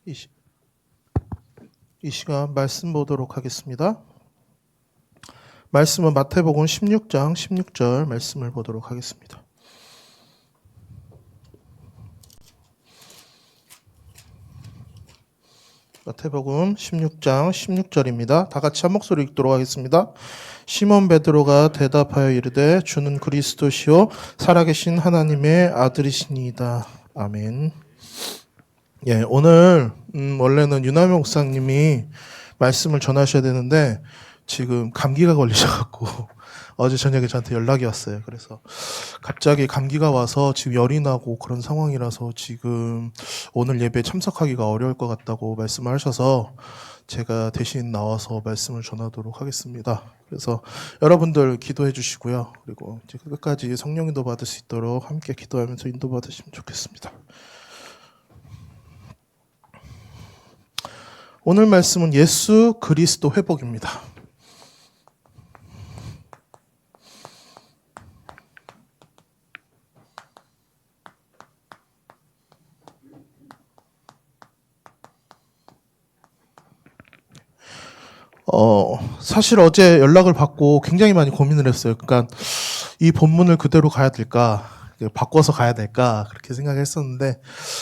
이 시간 말씀 보도록 하겠습니다. 말씀은 마태복음 16장 16절 말씀을 보도록 하겠습니다. 마태복음 16장 16절입니다. 다 같이 한 목소리 읽도록 하겠습니다. 시몬 베드로가 대답하여 이르되 주는 그리스도시요 살아계신 하나님의 아들이시니이다. 아멘. 예, 오늘 원래는 유남영 목사님이 말씀을 전하셔야 되는데 지금 감기가 걸리셔갖고 어제 저녁에 저한테 연락이 왔어요. 그래서 갑자기 감기가 와서 지금 열이 나고 그런 상황이라서 지금 오늘 예배에 참석하기가 어려울 것 같다고 말씀을 하셔서 제가 대신 나와서 말씀을 전하도록 하겠습니다. 그래서 여러분들 기도해 주시고요. 그리고 이제 끝까지 성령 인도 받을 수 있도록 함께 기도하면서 인도 받으시면 좋겠습니다. 오늘 말씀은 예수 그리스도 회복입니다. 사실 어제 연락을 받고 굉장히 많이 고민을 했어요. 그러니까 이 본문을 그대로 가야 될까, 바꿔서 가야 될까, 그렇게 생각했었는데,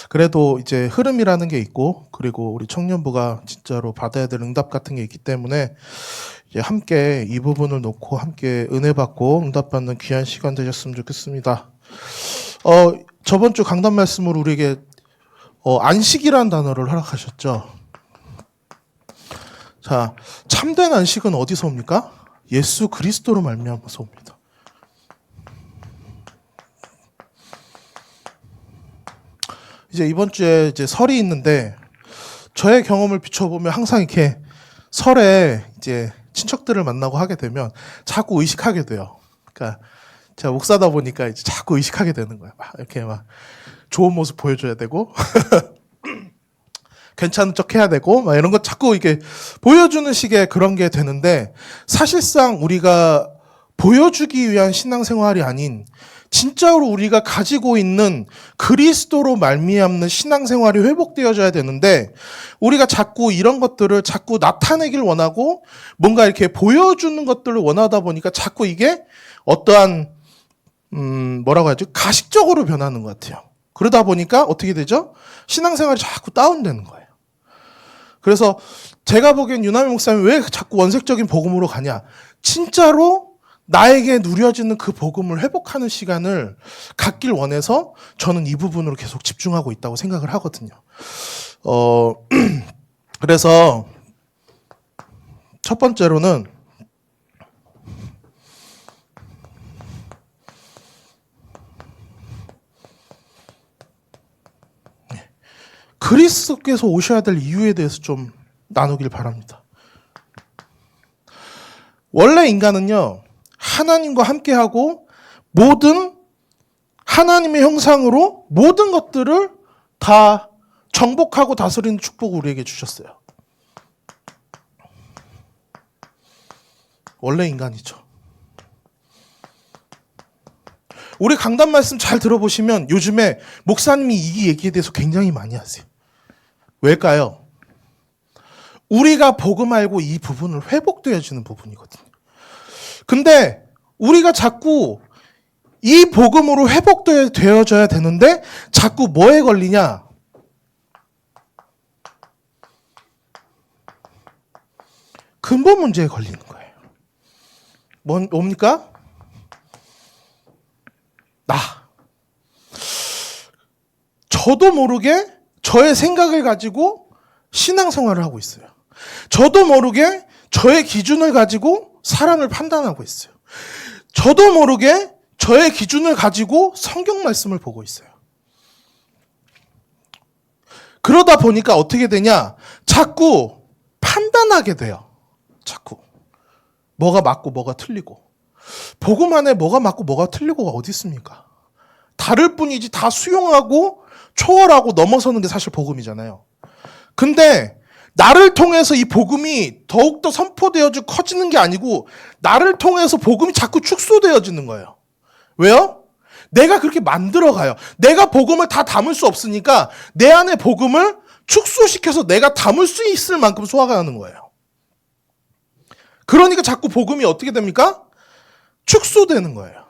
그래도 이제 흐름이라는 게 있고, 그리고 우리 청년부가 진짜로 받아야 될 응답 같은 게 있기 때문에, 이제 함께 이 부분을 놓고 함께 은혜 받고 응답받는 귀한 시간 되셨으면 좋겠습니다. 저번 주 강단 말씀으로 우리에게, 안식이라는 단어를 허락하셨죠. 자, 참된 안식은 어디서 옵니까? 예수 그리스도로 말미암아서 옵니다. 이제 이번 주에 이제 설이 있는데 저의 경험을 비춰보면 항상 이렇게 설에 이제 친척들을 만나고 하게 되면 자꾸 의식하게 돼요. 그러니까 제가 목사다 보니까 이제 자꾸 의식하게 되는 거예요. 막 이렇게 막 좋은 모습 보여줘야 되고 괜찮은 척 해야 되고 막 이런 거 자꾸 이렇게 보여주는 식의 그런 게 되는데, 사실상 우리가 보여주기 위한 신앙생활이 아닌 진짜로 우리가 가지고 있는 그리스도로 말미암는 신앙생활이 회복되어져야 되는데, 우리가 자꾸 이런 것들을 자꾸 나타내길 원하고 뭔가 이렇게 보여주는 것들을 원하다 보니까 자꾸 이게 어떠한 뭐라고 하죠? 가식적으로 변하는 것 같아요. 그러다 보니까 어떻게 되죠? 신앙생활이 자꾸 다운되는 거예요. 그래서 제가 보기엔 유남희 목사님이 왜 자꾸 원색적인 복음으로 가냐? 진짜로 나에게 누려지는 그 복음을 회복하는 시간을 갖길 원해서 저는 이 부분으로 계속 집중하고 있다고 생각을 하거든요. 그래서 첫 번째로는 그리스도께서 오셔야 될 이유에 대해서 좀 나누길 바랍니다. 원래 인간은요, 하나님과 함께하고 모든 하나님의 형상으로 모든 것들을 다 정복하고 다스리는 축복을 우리에게 주셨어요. 원래 인간이죠. 우리 강단 말씀 잘 들어보시면 요즘에 목사님이 이 얘기에 대해서 굉장히 많이 하세요. 왜일까요? 우리가 복음 알고 이 부분을 회복되어지는 부분이거든요. 근데 우리가 자꾸 이 복음으로 회복되어져야 되는데 자꾸 뭐에 걸리냐? 근본 문제에 걸리는 거예요. 뭡니까? 저도 모르게 저의 생각을 가지고 신앙생활을 하고 있어요. 저도 모르게 저의 기준을 가지고 사람을 판단하고 있어요. 저도 모르게 저의 기준을 가지고 성경 말씀을 보고 있어요. 그러다 보니까 어떻게 되냐? 자꾸 판단하게 돼요. 자꾸. 뭐가 맞고 뭐가 틀리고. 복음 안에 뭐가 맞고 뭐가 틀리고가 어디 있습니까? 다를 뿐이지 다 수용하고 초월하고 넘어서는 게 사실 복음이잖아요. 근데 나를 통해서 이 복음이 더욱더 선포되어지고 커지는 게 아니고 나를 통해서 복음이 자꾸 축소되어지는 거예요. 왜요? 내가 그렇게 만들어가요. 내가 복음을 다 담을 수 없으니까 내 안에 복음을 축소시켜서 내가 담을 수 있을 만큼 소화가 하는 거예요. 그러니까 자꾸 복음이 어떻게 됩니까? 축소되는 거예요.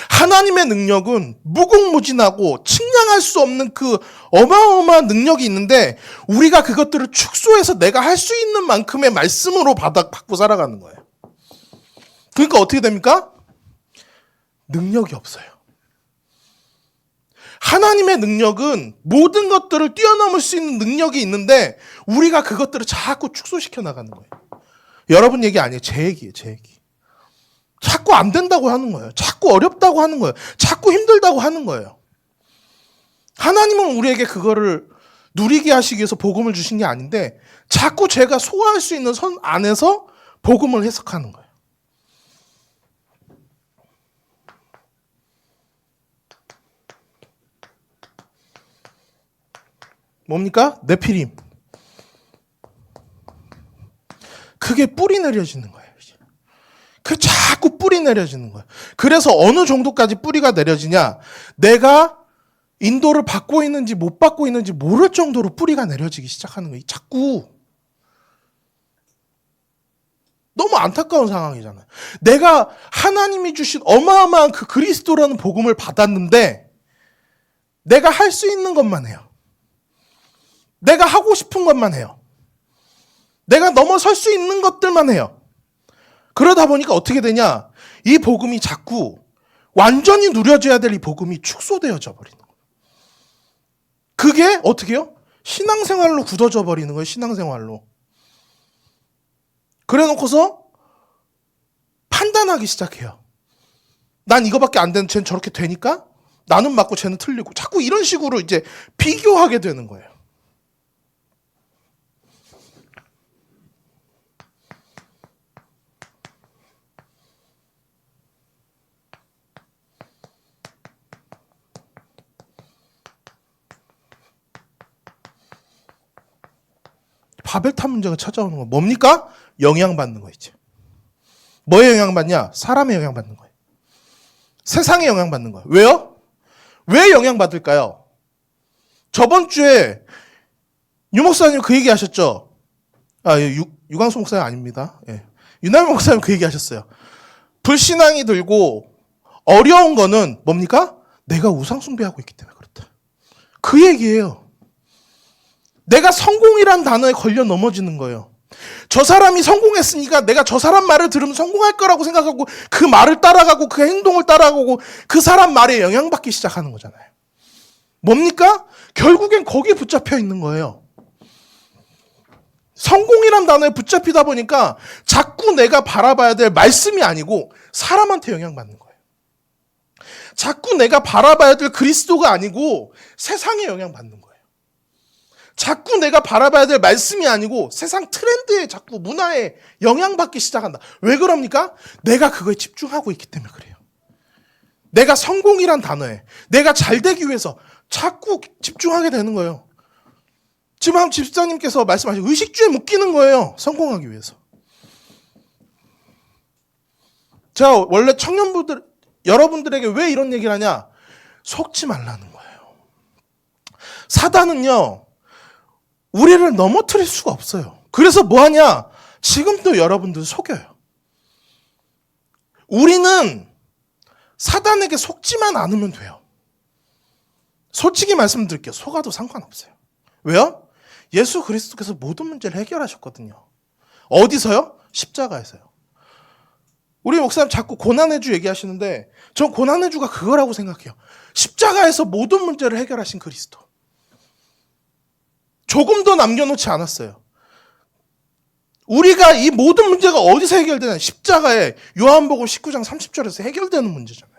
하나님의 능력은 무궁무진하고 측량할 수 없는 그 어마어마한 능력이 있는데 우리가 그것들을 축소해서 내가 할 수 있는 만큼의 말씀으로 받고 살아가는 거예요. 그러니까 어떻게 됩니까? 능력이 없어요. 하나님의 능력은 모든 것들을 뛰어넘을 수 있는 능력이 있는데 우리가 그것들을 자꾸 축소시켜 나가는 거예요. 여러분 얘기 아니에요. 제 얘기예요. 제 얘기. 자꾸 안 된다고 하는 거예요. 자꾸 어렵다고 하는 거예요. 자꾸 힘들다고 하는 거예요. 하나님은 우리에게 그거를 누리게 하시기 위해서 복음을 주신 게 아닌데 자꾸 제가 소화할 수 있는 선 안에서 복음을 해석하는 거예요. 뭡니까? 네피림. 그게 뿌리 내려지는 거예요. 그 자꾸 뿌리 내려지는 거예요. 그래서 어느 정도까지 뿌리가 내려지냐? 내가 인도를 받고 있는지 못 받고 있는지 모를 정도로 뿌리가 내려지기 시작하는 거예요. 자꾸. 너무 안타까운 상황이잖아요. 내가 하나님이 주신 어마어마한 그 그리스도라는 복음을 받았는데 내가 할 수 있는 것만 해요. 내가 하고 싶은 것만 해요. 내가 넘어설 수 있는 것들만 해요. 그러다 보니까 어떻게 되냐? 이 복음이 자꾸 완전히 누려져야 될 이 복음이 축소되어져 버리는 거예요. 그게 어떻게 해요? 신앙생활로 굳어져 버리는 거예요. 신앙생활로. 그래 놓고서 판단하기 시작해요. 난 이거밖에 안 되는 쟤는 저렇게 되니까 나는 맞고 쟤는 틀리고 자꾸 이런 식으로 이제 비교하게 되는 거예요. 바벨탑 문제가 찾아오는 거 뭡니까? 영향받는 거 있지. 뭐에 영향받냐? 사람에 영향받는 거예요. 세상에 영향받는 거예요. 왜요? 왜 영향받을까요? 저번 주에 유 목사님 그 얘기 하셨죠? 유광수 목사님 아닙니다. 예. 유남일 목사님 그 얘기 하셨어요. 불신앙이 들고 어려운 거는 뭡니까? 내가 우상숭배하고 있기 때문에 그렇다. 그 얘기예요. 내가 성공이란 단어에 걸려 넘어지는 거예요. 저 사람이 성공했으니까 내가 저 사람 말을 들으면 성공할 거라고 생각하고 그 말을 따라가고 그 행동을 따라가고 그 사람 말에 영향받기 시작하는 거잖아요. 뭡니까? 결국엔 거기에 붙잡혀 있는 거예요. 성공이란 단어에 붙잡히다 보니까 자꾸 내가 바라봐야 될 말씀이 아니고 사람한테 영향받는 거예요. 자꾸 내가 바라봐야 될 그리스도가 아니고 세상에 영향받는 거예요. 자꾸 내가 바라봐야 될 말씀이 아니고 세상 트렌드에 자꾸 문화에 영향받기 시작한다. 왜 그럽니까? 내가 그거에 집중하고 있기 때문에 그래요. 내가 성공이란 단어에 내가 잘 되기 위해서 자꾸 집중하게 되는 거예요. 지금 한 집사님께서 말씀하신 의식주에 묶이는 거예요. 성공하기 위해서. 제가 원래 청년분들 여러분들에게 왜 이런 얘기를 하냐? 속지 말라는 거예요. 사단은요. 우리를 넘어뜨릴 수가 없어요. 그래서 뭐 하냐? 지금도 여러분들 속여요. 우리는 사단에게 속지만 않으면 돼요. 솔직히 말씀드릴게요. 속아도 상관없어요. 왜요? 예수 그리스도께서 모든 문제를 해결하셨거든요. 어디서요? 십자가에서요. 우리 목사님 자꾸 고난의 주 얘기하시는데 전 고난의 주가 그거라고 생각해요. 십자가에서 모든 문제를 해결하신 그리스도. 조금도 남겨놓지 않았어요. 우리가 이 모든 문제가 어디서 해결되냐? 십자가에 요한복음 19장 30절에서 해결되는 문제잖아요.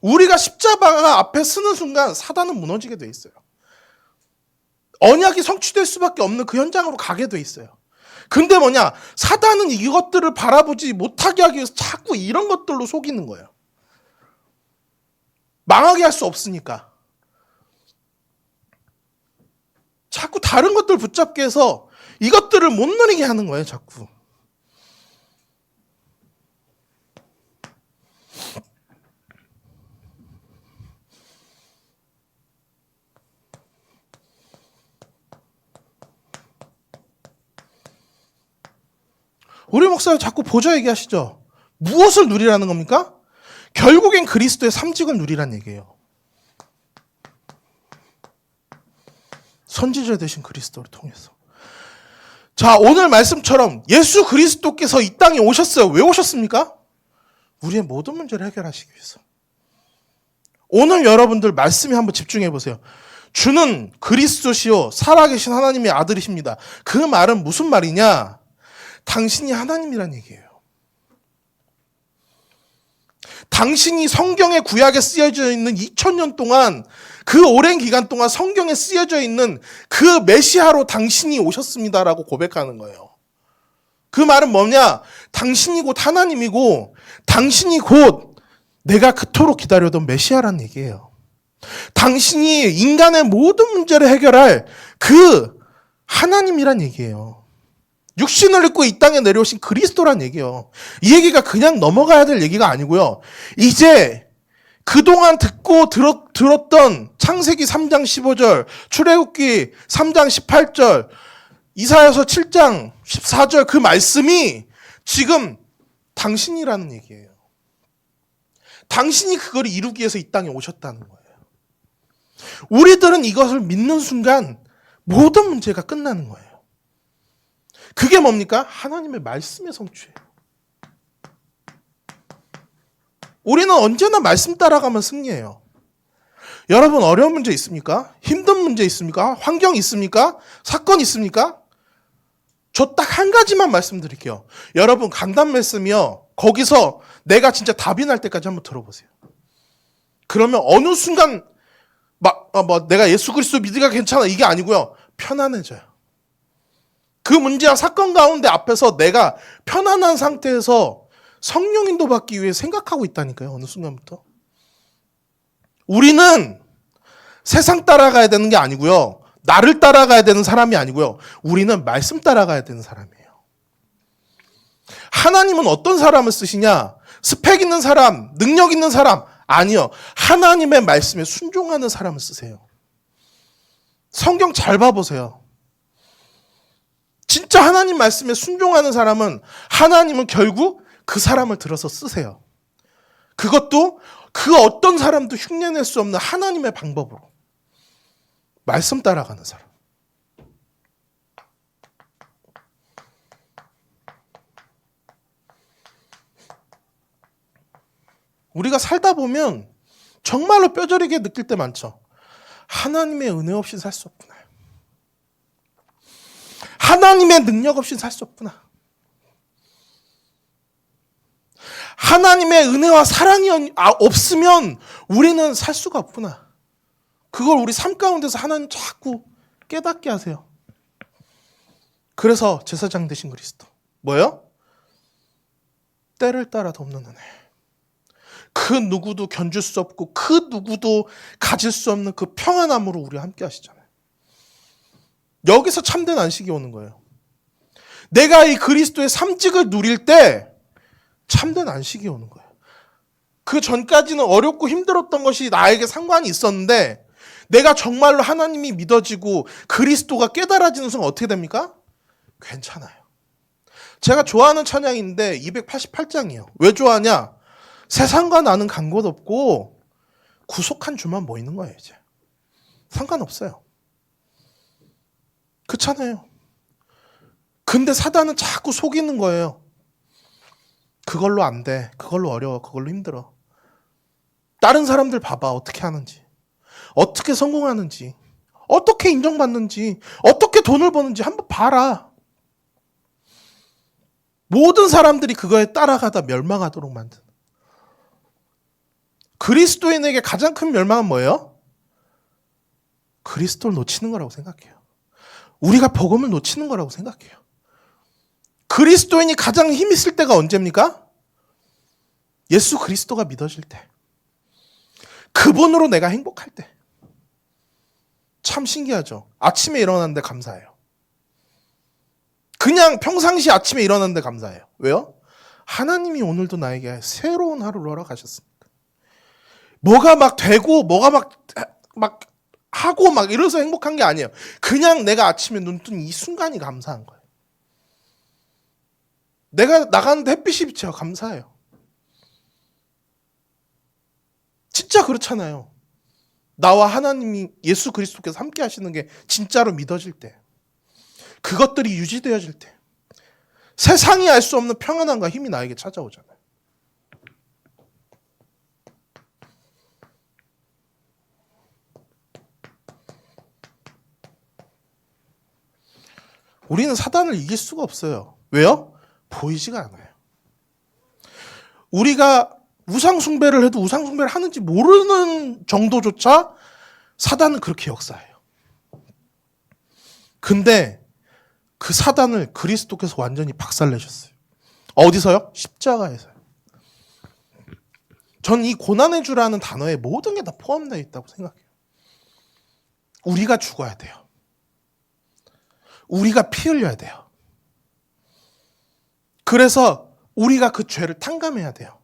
우리가 십자가 앞에 서는 순간 사단은 무너지게 돼 있어요. 언약이 성취될 수밖에 없는 그 현장으로 가게 돼 있어요. 근데 뭐냐? 사단은 이것들을 바라보지 못하게 하기 위해서 자꾸 이런 것들로 속이는 거예요. 망하게 할 수 없으니까. 자꾸 다른 것들 붙잡게 해서 이것들을 못 누리게 하는 거예요, 자꾸. 우리 목사가 자꾸 보좌 얘기하시죠. 무엇을 누리라는 겁니까? 결국엔 그리스도의 삼직을 누리란 얘기예요. 선지자 되신 그리스도를 통해서. 자, 오늘 말씀처럼 예수 그리스도께서 이 땅에 오셨어요. 왜 오셨습니까? 우리의 모든 문제를 해결하시기 위해서. 오늘 여러분들 말씀에 한번 집중해 보세요. 주는 그리스도시요 살아계신 하나님의 아들이십니다. 그 말은 무슨 말이냐? 당신이 하나님이란 얘기예요. 당신이 성경의 구약에 쓰여져 있는 2000년 동안, 그 오랜 기간 동안 성경에 쓰여져 있는 그 메시아로 당신이 오셨습니다라고 고백하는 거예요. 그 말은 뭐냐? 당신이 곧 하나님이고 당신이 곧 내가 그토록 기다려던 메시아란 얘기예요. 당신이 인간의 모든 문제를 해결할 그 하나님이란 얘기예요. 육신을 입고 이 땅에 내려오신 그리스도란 얘기예요. 이 얘기가 그냥 넘어가야 될 얘기가 아니고요. 이제 그동안 듣고 들었던 창세기 3장 15절, 출애굽기 3장 18절, 이사야서 7장 14절 그 말씀이 지금 당신이라는 얘기예요. 당신이 그걸 이루기 위해서 이 땅에 오셨다는 거예요. 우리들은 이것을 믿는 순간 모든 문제가 끝나는 거예요. 그게 뭡니까? 하나님의 말씀의 성취예요. 우리는 언제나 말씀 따라가면 승리해요. 여러분 어려운 문제 있습니까? 힘든 문제 있습니까? 환경 있습니까? 사건 있습니까? 저 딱 한 가지만 말씀드릴게요. 여러분 강단 말씀이요. 거기서 내가 진짜 답이 날 때까지 한번 들어보세요. 그러면 어느 순간 내가 예수 그리스도 믿으니까 괜찮아 이게 아니고요. 편안해져요. 그 문제와 사건 가운데 앞에서 내가 편안한 상태에서 성령 인도받기 위해 생각하고 있다니까요. 어느 순간부터. 우리는 세상 따라가야 되는 게 아니고요. 나를 따라가야 되는 사람이 아니고요. 우리는 말씀 따라가야 되는 사람이에요. 하나님은 어떤 사람을 쓰시냐? 스펙 있는 사람, 능력 있는 사람 아니요. 하나님의 말씀에 순종하는 사람을 쓰세요. 성경 잘 봐보세요. 진짜 하나님 말씀에 순종하는 사람은 하나님은 결국 그 사람을 들어서 쓰세요. 그것도 그 어떤 사람도 흉내낼 수 없는 하나님의 방법으로. 말씀 따라가는 사람. 우리가 살다 보면 정말로 뼈저리게 느낄 때 많죠. 하나님의 은혜 없이 살 수 없구나. 하나님의 능력 없이 살 수 없구나. 하나님의 은혜와 사랑이 없으면 우리는 살 수가 없구나. 그걸 우리 삶 가운데서 하나님 자꾸 깨닫게 하세요. 그래서 제사장 되신 그리스도. 뭐예요? 때를 따라 덮는 은혜. 그 누구도 견줄 수 없고 그 누구도 가질 수 없는 그 평안함으로 우리와 함께 하시잖아요. 여기서 참된 안식이 오는 거예요. 내가 이 그리스도의 삼직을 누릴 때 참된 안식이 오는 거예요. 그 전까지는 어렵고 힘들었던 것이 나에게 상관이 있었는데 내가 정말로 하나님이 믿어지고 그리스도가 깨달아지는 순간 어떻게 됩니까? 괜찮아요. 제가 좋아하는 찬양인데 288장이에요. 왜 좋아하냐? 세상과 나는 간 곳 없고 구속한 주만 모이는 거예요. 이제 상관없어요. 그렇잖아요. 근데 사단은 자꾸 속이는 거예요. 그걸로 안 돼. 그걸로 어려워. 그걸로 힘들어. 다른 사람들 봐봐. 어떻게 하는지. 어떻게 성공하는지. 어떻게 인정받는지. 어떻게 돈을 버는지 한번 봐라. 모든 사람들이 그거에 따라가다 멸망하도록 만든. 그리스도인에게 가장 큰 멸망은 뭐예요? 그리스도를 놓치는 거라고 생각해요. 우리가 복음을 놓치는 거라고 생각해요. 그리스도인이 가장 힘 있을 때가 언제입니까? 예수 그리스도가 믿어질 때. 그분으로 내가 행복할 때. 참 신기하죠? 아침에 일어났는데 감사해요. 그냥 평상시 아침에 일어났는데 감사해요. 왜요? 하나님이 오늘도 나에게 새로운 하루를 허락하셨습니다. 뭐가 막 되고 뭐가 막 하고 막 이래서 행복한 게 아니에요. 그냥 내가 아침에 눈 뜬 이 순간이 감사한 거예요. 내가 나가는데 햇빛이 비쳐요. 감사해요. 진짜 그렇잖아요. 나와 하나님이 예수 그리스도께서 함께 하시는 게 진짜로 믿어질 때, 그것들이 유지되어질 때 세상이 알 수 없는 평안함과 힘이 나에게 찾아오잖아요. 우리는 사단을 이길 수가 없어요. 왜요? 보이지가 않아요. 우리가 우상숭배를 해도 우상숭배를 하는지 모르는 정도조차 사단은 그렇게 역사해요. 근데 그 사단을 그리스도께서 완전히 박살내셨어요. 어디서요? 십자가에서요. 전 이 고난의 주라는 단어에 모든 게 다 포함되어 있다고 생각해요. 우리가 죽어야 돼요. 우리가 피 흘려야 돼요. 그래서 우리가 그 죄를 탕감해야 돼요.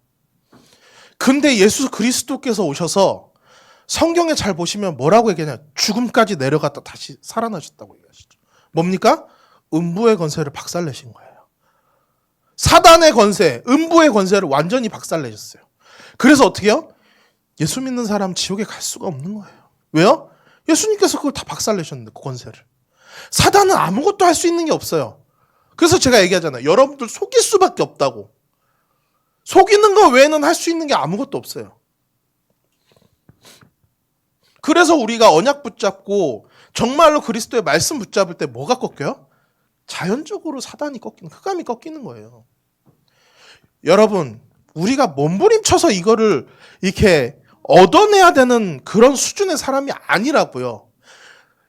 근데 예수 그리스도께서 오셔서 성경에 잘 보시면 뭐라고 얘기하냐? 죽음까지 내려갔다 다시 살아나셨다고 얘기하시죠. 뭡니까? 음부의 권세를 박살내신 거예요. 사단의 권세, 음부의 권세를 완전히 박살내셨어요. 그래서 어떻게 해요? 예수 믿는 사람 지옥에 갈 수가 없는 거예요. 왜요? 예수님께서 그걸 다 박살내셨는데, 그 권세를. 사단은 아무것도 할 수 있는 게 없어요. 그래서 제가 얘기하잖아요. 여러분들 속일 수밖에 없다고. 속이는 거 외에는 할 수 있는 게 아무것도 없어요. 그래서 우리가 언약 붙잡고 정말로 그리스도의 말씀 붙잡을 때 뭐가 꺾여요? 자연적으로 사단이 꺾이는, 흑암이 꺾이는 거예요. 여러분, 우리가 몸부림쳐서 이거를 이렇게 얻어내야 되는 그런 수준의 사람이 아니라고요.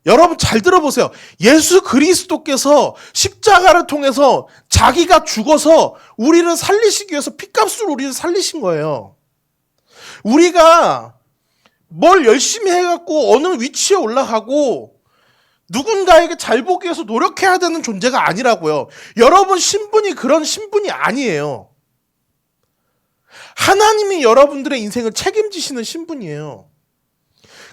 여러분 잘 들어보세요. 예수 그리스도께서 십자가를 통해서 자기가 죽어서 우리를 살리시기 위해서 핏값으로 우리를 살리신 거예요. 우리가 뭘 열심히 해갖고 어느 위치에 올라가고 누군가에게 잘 보기 위해서 노력해야 되는 존재가 아니라고요. 여러분 신분이 그런 신분이 아니에요. 하나님이 여러분들의 인생을 책임지시는 신분이에요.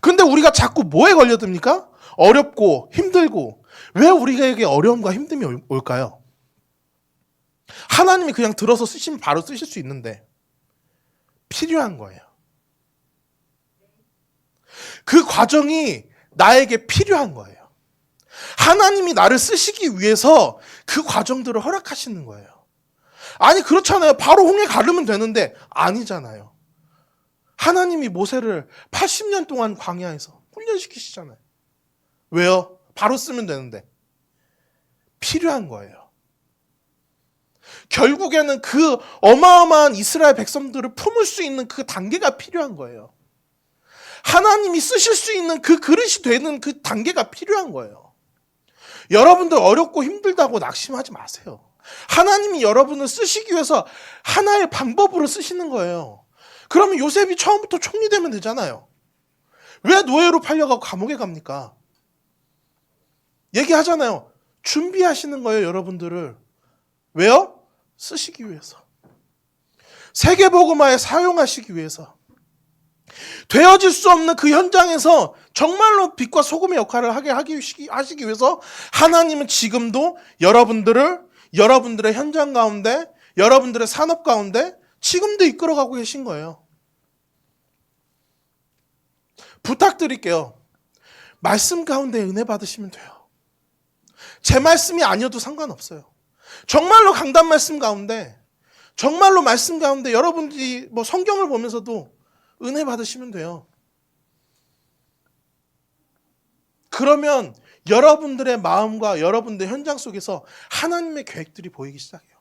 근데 우리가 자꾸 뭐에 걸려듭니까? 어렵고 힘들고. 왜 우리에게 어려움과 힘듦이 올까요? 하나님이 그냥 들어서 쓰시면 바로 쓰실 수 있는데 필요한 거예요. 그 과정이 나에게 필요한 거예요. 하나님이 나를 쓰시기 위해서 그 과정들을 허락하시는 거예요. 아니 그렇잖아요. 바로 홍해 가르면 되는데 아니잖아요. 하나님이 모세를 80년 동안 광야에서 훈련시키시잖아요. 왜요? 바로 쓰면 되는데. 필요한 거예요. 결국에는 그 어마어마한 이스라엘 백성들을 품을 수 있는 그 단계가 필요한 거예요. 하나님이 쓰실 수 있는 그 그릇이 되는 그 단계가 필요한 거예요. 여러분들 어렵고 힘들다고 낙심하지 마세요. 하나님이 여러분을 쓰시기 위해서 하나의 방법으로 쓰시는 거예요. 그러면 요셉이 처음부터 총리 되면 되잖아요. 왜 노예로 팔려가고 감옥에 갑니까? 얘기하잖아요. 준비하시는 거예요, 여러분들을. 왜요? 쓰시기 위해서. 세계복음화에 사용하시기 위해서. 되어질 수 없는 그 현장에서 정말로 빛과 소금의 역할을 하시기 위해서 하나님은 지금도 여러분들의 현장 가운데, 여러분들의 산업 가운데 지금도 이끌어가고 계신 거예요. 부탁드릴게요. 말씀 가운데 은혜 받으시면 돼요. 제 말씀이 아니어도 상관없어요. 정말로 강단 말씀 가운데, 정말로 말씀 가운데 여러분들이 뭐 성경을 보면서도 은혜 받으시면 돼요. 그러면 여러분들의 마음과 여러분들의 현장 속에서 하나님의 계획들이 보이기 시작해요.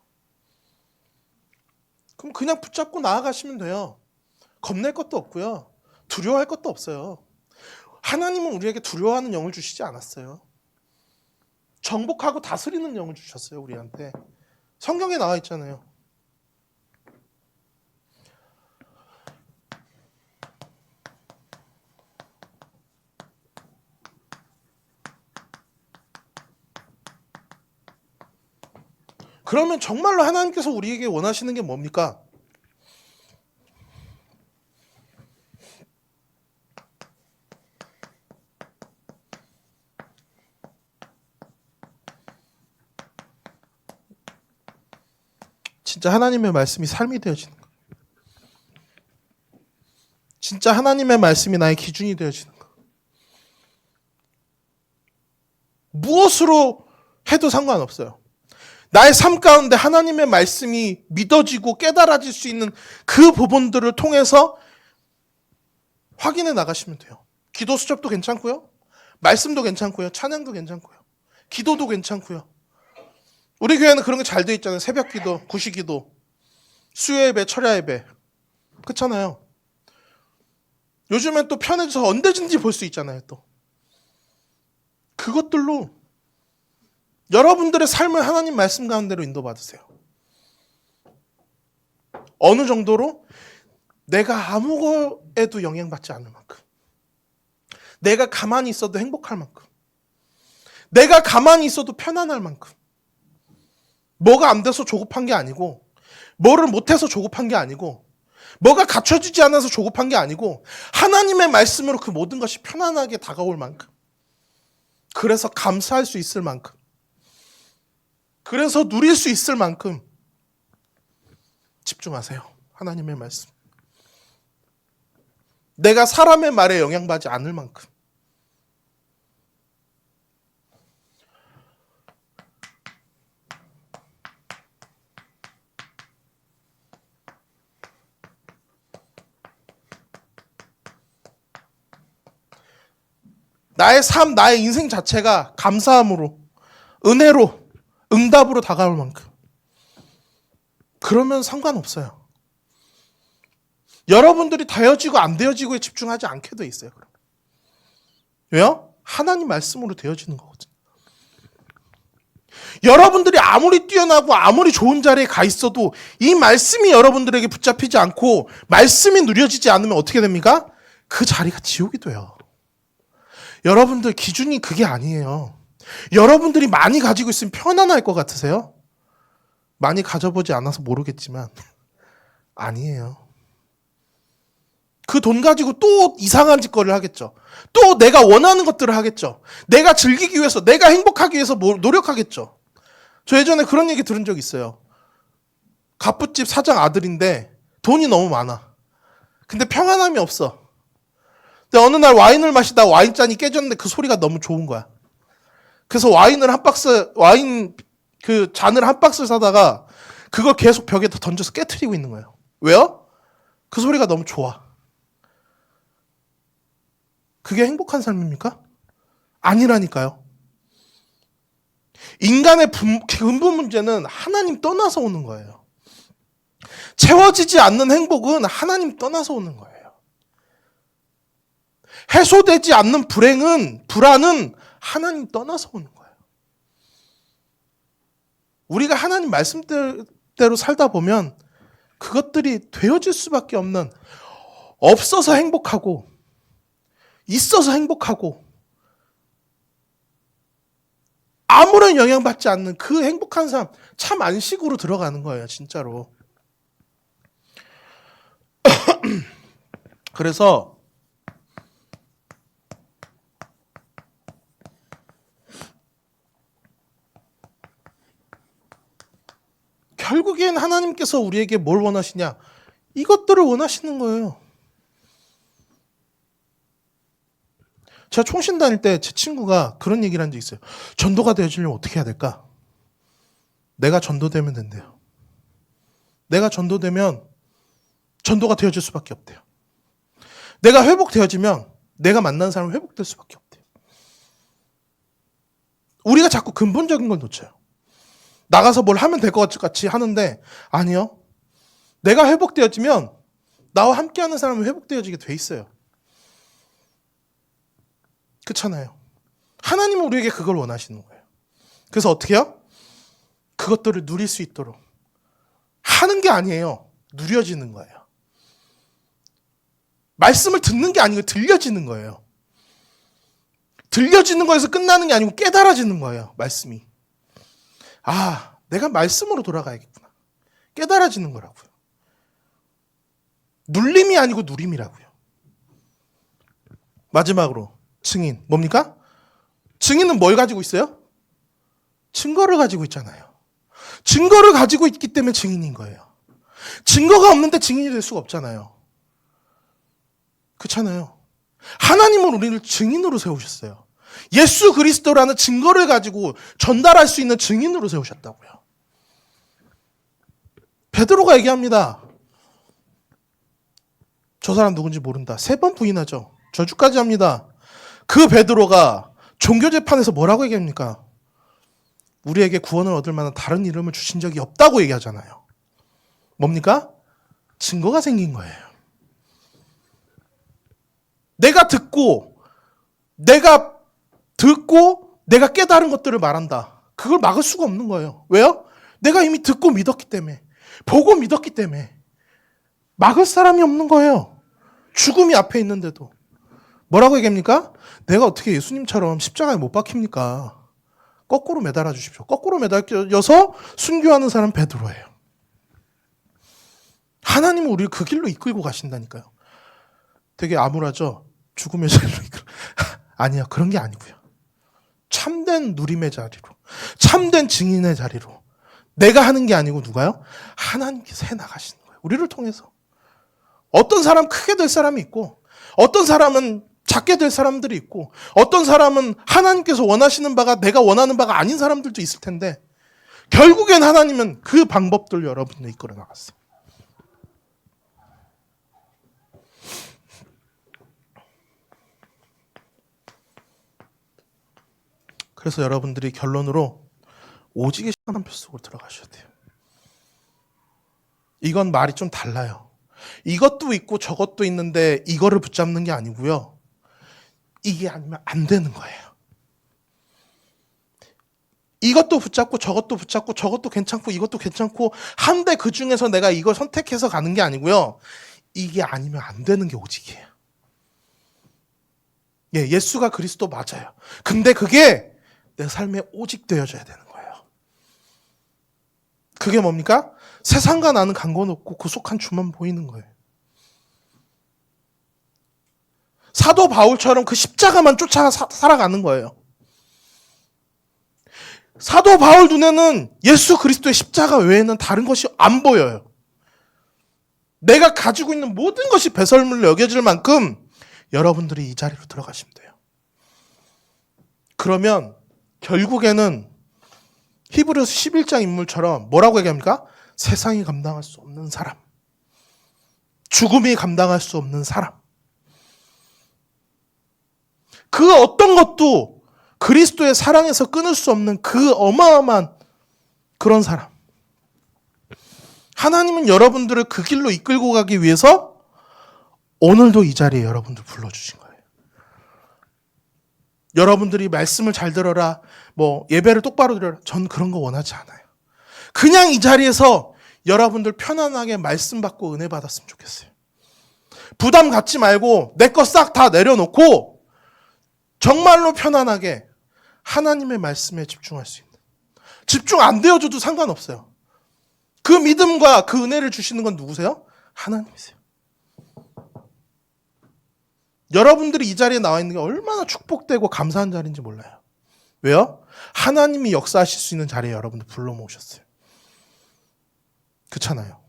그럼 그냥 붙잡고 나아가시면 돼요. 겁낼 것도 없고요. 두려워할 것도 없어요. 하나님은 우리에게 두려워하는 영을 주시지 않았어요. 정복하고 다스리는 영을 주셨어요, 우리한테. 성경에 나와 있잖아요. 그러면 정말로 하나님께서 우리에게 원하시는 게 뭡니까? 진짜 하나님의 말씀이 삶이 되어지는 거. 진짜 하나님의 말씀이 나의 기준이 되어지는 거. 무엇으로 해도 상관없어요. 나의 삶 가운데 하나님의 말씀이 믿어지고 깨달아질 수 있는 그 부분들을 통해서 확인해 나가시면 돼요. 기도 수첩도 괜찮고요. 말씀도 괜찮고요. 찬양도 괜찮고요. 기도도 괜찮고요. 우리 교회는 그런 게 잘 돼 있잖아요. 새벽 기도, 구시 기도, 수요 예배, 철야 예배. 그렇잖아요. 요즘엔 또 편해져서 언제든지 볼 수 있잖아요. 또 그것들로 여러분들의 삶을 하나님 말씀 가운데로 인도받으세요. 어느 정도로? 내가 아무 거에도 영향받지 않을 만큼, 내가 가만히 있어도 행복할 만큼, 내가 가만히 있어도 편안할 만큼, 뭐가 안 돼서 조급한 게 아니고, 뭐를 못해서 조급한 게 아니고, 뭐가 갖춰지지 않아서 조급한 게 아니고, 하나님의 말씀으로 그 모든 것이 편안하게 다가올 만큼, 그래서 감사할 수 있을 만큼, 그래서 누릴 수 있을 만큼 집중하세요. 하나님의 말씀. 내가 사람의 말에 영향받지 않을 만큼. 나의 삶, 나의 인생 자체가 감사함으로, 은혜로, 응답으로 다가올 만큼. 그러면 상관없어요. 여러분들이 되어지고 안 되어지고에 집중하지 않게 돼 있어요. 그럼. 왜요? 하나님 말씀으로 되어지는 거거든요. 여러분들이 아무리 뛰어나고 아무리 좋은 자리에 가 있어도 이 말씀이 여러분들에게 붙잡히지 않고 말씀이 누려지지 않으면 어떻게 됩니까? 그 자리가 지옥이 돼요. 여러분들 기준이 그게 아니에요. 여러분들이 많이 가지고 있으면 편안할 것 같으세요? 많이 가져보지 않아서 모르겠지만 아니에요. 그 돈 가지고 또 이상한 짓거리를 하겠죠. 또 내가 원하는 것들을 하겠죠. 내가 즐기기 위해서, 내가 행복하기 위해서 노력하겠죠. 저 예전에 그런 얘기 들은 적 있어요. 갑부집 사장 아들인데 돈이 너무 많아. 근데 평안함이 없어. 근데 어느 날 와인을 마시다 와인잔이 깨졌는데 그 소리가 너무 좋은 거야. 그래서 와인 그 잔을 한 박스 사다가 그걸 계속 벽에다 던져서 깨트리고 있는 거예요. 왜요? 그 소리가 너무 좋아. 그게 행복한 삶입니까? 아니라니까요. 인간의 근본 문제는 하나님 떠나서 오는 거예요. 채워지지 않는 행복은 하나님 떠나서 오는 거예요. 해소되지 않는 불안은 하나님 떠나서 오는 거예요. 우리가 하나님 말씀대로 살다 보면 그것들이 되어질 수밖에 없는, 없어서 행복하고 있어서 행복하고 아무런 영향받지 않는 그 행복한 삶, 참 안식으로 들어가는 거예요. 진짜로. 그래서 결국엔 하나님께서 우리에게 뭘 원하시냐? 이것들을 원하시는 거예요. 제가 총신 다닐 때 제 친구가 그런 얘기를 한 적이 있어요. 전도가 되어지려면 어떻게 해야 될까? 내가 전도되면 된대요. 내가 전도되면 전도가 되어질 수밖에 없대요. 내가 회복되어지면 내가 만난 사람은 회복될 수밖에 없대요. 우리가 자꾸 근본적인 걸 놓쳐요. 나가서 뭘 하면 될 것 같이 하는데 아니요. 내가 회복되어지면 나와 함께하는 사람은 회복되어지게 돼 있어요. 그렇잖아요. 하나님은 우리에게 그걸 원하시는 거예요. 그래서 어떻게 해요? 그것들을 누릴 수 있도록 하는 게 아니에요. 누려지는 거예요. 말씀을 듣는 게 아니고 들려지는 거예요. 들려지는 거에서 끝나는 게 아니고 깨달아지는 거예요. 말씀이. 아, 내가 말씀으로 돌아가야겠구나. 깨달아지는 거라고요. 눌림이 아니고 누림이라고요. 마지막으로 증인. 뭡니까? 증인은 뭘 가지고 있어요? 증거를 가지고 있잖아요. 증거를 가지고 있기 때문에 증인인 거예요. 증거가 없는데 증인이 될 수가 없잖아요. 그렇잖아요. 하나님은 우리를 증인으로 세우셨어요. 예수 그리스도라는 증거를 가지고 전달할 수 있는 증인으로 세우셨다고요. 베드로가 얘기합니다. 저 사람 누군지 모른다. 3번 부인하죠. 저주까지 합니다. 그 베드로가 종교재판에서 뭐라고 얘기합니까? 우리에게 구원을 얻을 만한 다른 이름을 주신 적이 없다고 얘기하잖아요. 뭡니까? 증거가 생긴 거예요. 내가 듣고 내가 깨달은 것들을 말한다. 그걸 막을 수가 없는 거예요. 왜요? 내가 이미 듣고 믿었기 때문에, 보고 믿었기 때문에 막을 사람이 없는 거예요. 죽음이 앞에 있는데도. 뭐라고 얘기합니까? 내가 어떻게 예수님처럼 십자가에 못 박힙니까? 거꾸로 매달아 주십시오. 거꾸로 매달려서 순교하는 사람 베드로예요. 하나님은 우리를 그 길로 이끌고 가신다니까요. 되게 암울하죠? 죽음의 자리로 이끌어. 아니요, 그런 게 아니고요. 참된 누림의 자리로, 참된 증인의 자리로. 내가 하는 게 아니고 누가요? 하나님께서 해나가시는 거예요. 우리를 통해서. 어떤 사람 크게 될 사람이 있고, 어떤 사람은 작게 될 사람들이 있고, 어떤 사람은 하나님께서 원하시는 바가 내가 원하는 바가 아닌 사람들도 있을 텐데, 결국엔 하나님은 그 방법들로 여러분을 이끌어 나갔어요. 그래서 여러분들이 결론으로 오직의 시간표 속으로 들어가셔야 돼요. 이건 말이 좀 달라요. 이것도 있고 저것도 있는데 이거를 붙잡는 게 아니고요. 이게 아니면 안 되는 거예요. 이것도 붙잡고 저것도 붙잡고 저것도 괜찮고 이것도 괜찮고 한데 그 중에서 내가 이걸 선택해서 가는 게 아니고요. 이게 아니면 안 되는 게 오직이에요. 예, 예수가 그리스도 맞아요. 근데 그게 내 삶에 오직 되어져야 되는 거예요. 그게 뭡니까? 세상과 나는 상관없고 구속한 주만 보이는 거예요. 사도 바울처럼 그 십자가만 쫓아 살아가는 거예요. 사도 바울 눈에는 예수 그리스도의 십자가 외에는 다른 것이 안 보여요. 내가 가지고 있는 모든 것이 배설물로 여겨질 만큼 여러분들이 이 자리로 들어가시면 돼요. 그러면 결국에는 히브리서 11장 인물처럼 뭐라고 얘기합니까? 세상이 감당할 수 없는 사람, 죽음이 감당할 수 없는 사람, 그 어떤 것도 그리스도의 사랑에서 끊을 수 없는 그 어마어마한 그런 사람. 하나님은 여러분들을 그 길로 이끌고 가기 위해서 오늘도 이 자리에 여러분들 불러주신 거예요. 여러분들이 말씀을 잘 들어라, 예배를 똑바로 드려라. 전 그런 거 원하지 않아요. 그냥 이 자리에서 여러분들 편안하게 말씀 받고 은혜 받았으면 좋겠어요. 부담 갖지 말고 내 거 싹 다 내려놓고 정말로 편안하게 하나님의 말씀에 집중할 수 있는. 집중 안 되어줘도 상관없어요. 그 믿음과 그 은혜를 주시는 건 누구세요? 하나님이세요. 여러분들이 이 자리에 나와 있는 게 얼마나 축복되고 감사한 자리인지 몰라요. 왜요? 하나님이 역사하실 수 있는 자리에 여러분들 불러 모으셨어요. 그렇잖아요.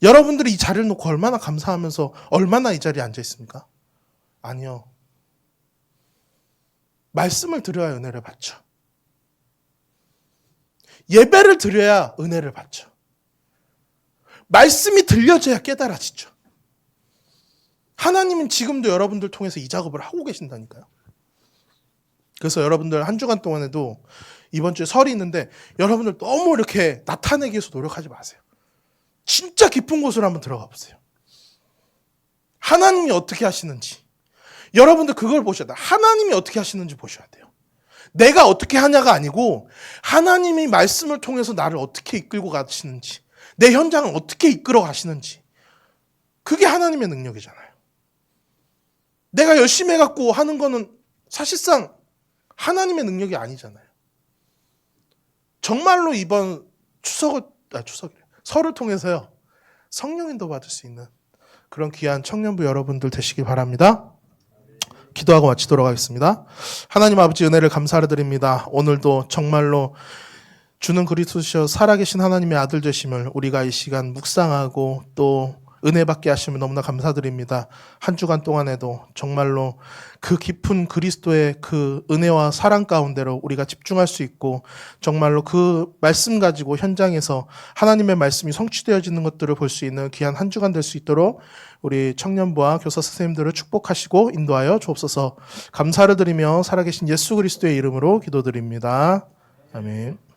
여러분들이 이 자리를 놓고 얼마나 감사하면서 얼마나 이 자리에 앉아 있습니까? 아니요. 말씀을 드려야 은혜를 받죠. 예배를 드려야 은혜를 받죠. 말씀이 들려져야 깨달아지죠. 하나님은 지금도 여러분들 통해서 이 작업을 하고 계신다니까요. 그래서 여러분들 한 주간 동안에도 이번 주에 설이 있는데 여러분들 너무 이렇게 나타내기 위해서 노력하지 마세요. 진짜 깊은 곳으로 한번 들어가 보세요. 하나님이 어떻게 하시는지. 여러분들 그걸 보셔야 돼요. 하나님이 어떻게 하시는지 보셔야 돼요. 내가 어떻게 하냐가 아니고 하나님이 말씀을 통해서 나를 어떻게 이끌고 가시는지, 내 현장을 어떻게 이끌어 가시는지, 그게 하나님의 능력이잖아요. 내가 열심히 해갖고 하는 거는 사실상 하나님의 능력이 아니잖아요. 정말로 이번 설을 통해서요, 성령인도 받을 수 있는 그런 귀한 청년부 여러분들 되시길 바랍니다. 기도하고 마치도록 하겠습니다. 하나님 아버지 은혜를 감사를 드립니다. 오늘도 정말로 주는 그리스도시여 살아계신 하나님의 아들 되심을 우리가 이 시간 묵상하고 또 은혜 받게 하시면 너무나 감사드립니다. 한 주간 동안에도 정말로 그 깊은 그리스도의 그 은혜와 사랑 가운데로 우리가 집중할 수 있고 정말로 그 말씀 가지고 현장에서 하나님의 말씀이 성취되어지는 것들을 볼 수 있는 귀한 한 주간 될 수 있도록 우리 청년부와 교사 선생님들을 축복하시고 인도하여 주옵소서. 감사를 드리며 살아계신 예수 그리스도의 이름으로 기도드립니다. 아멘.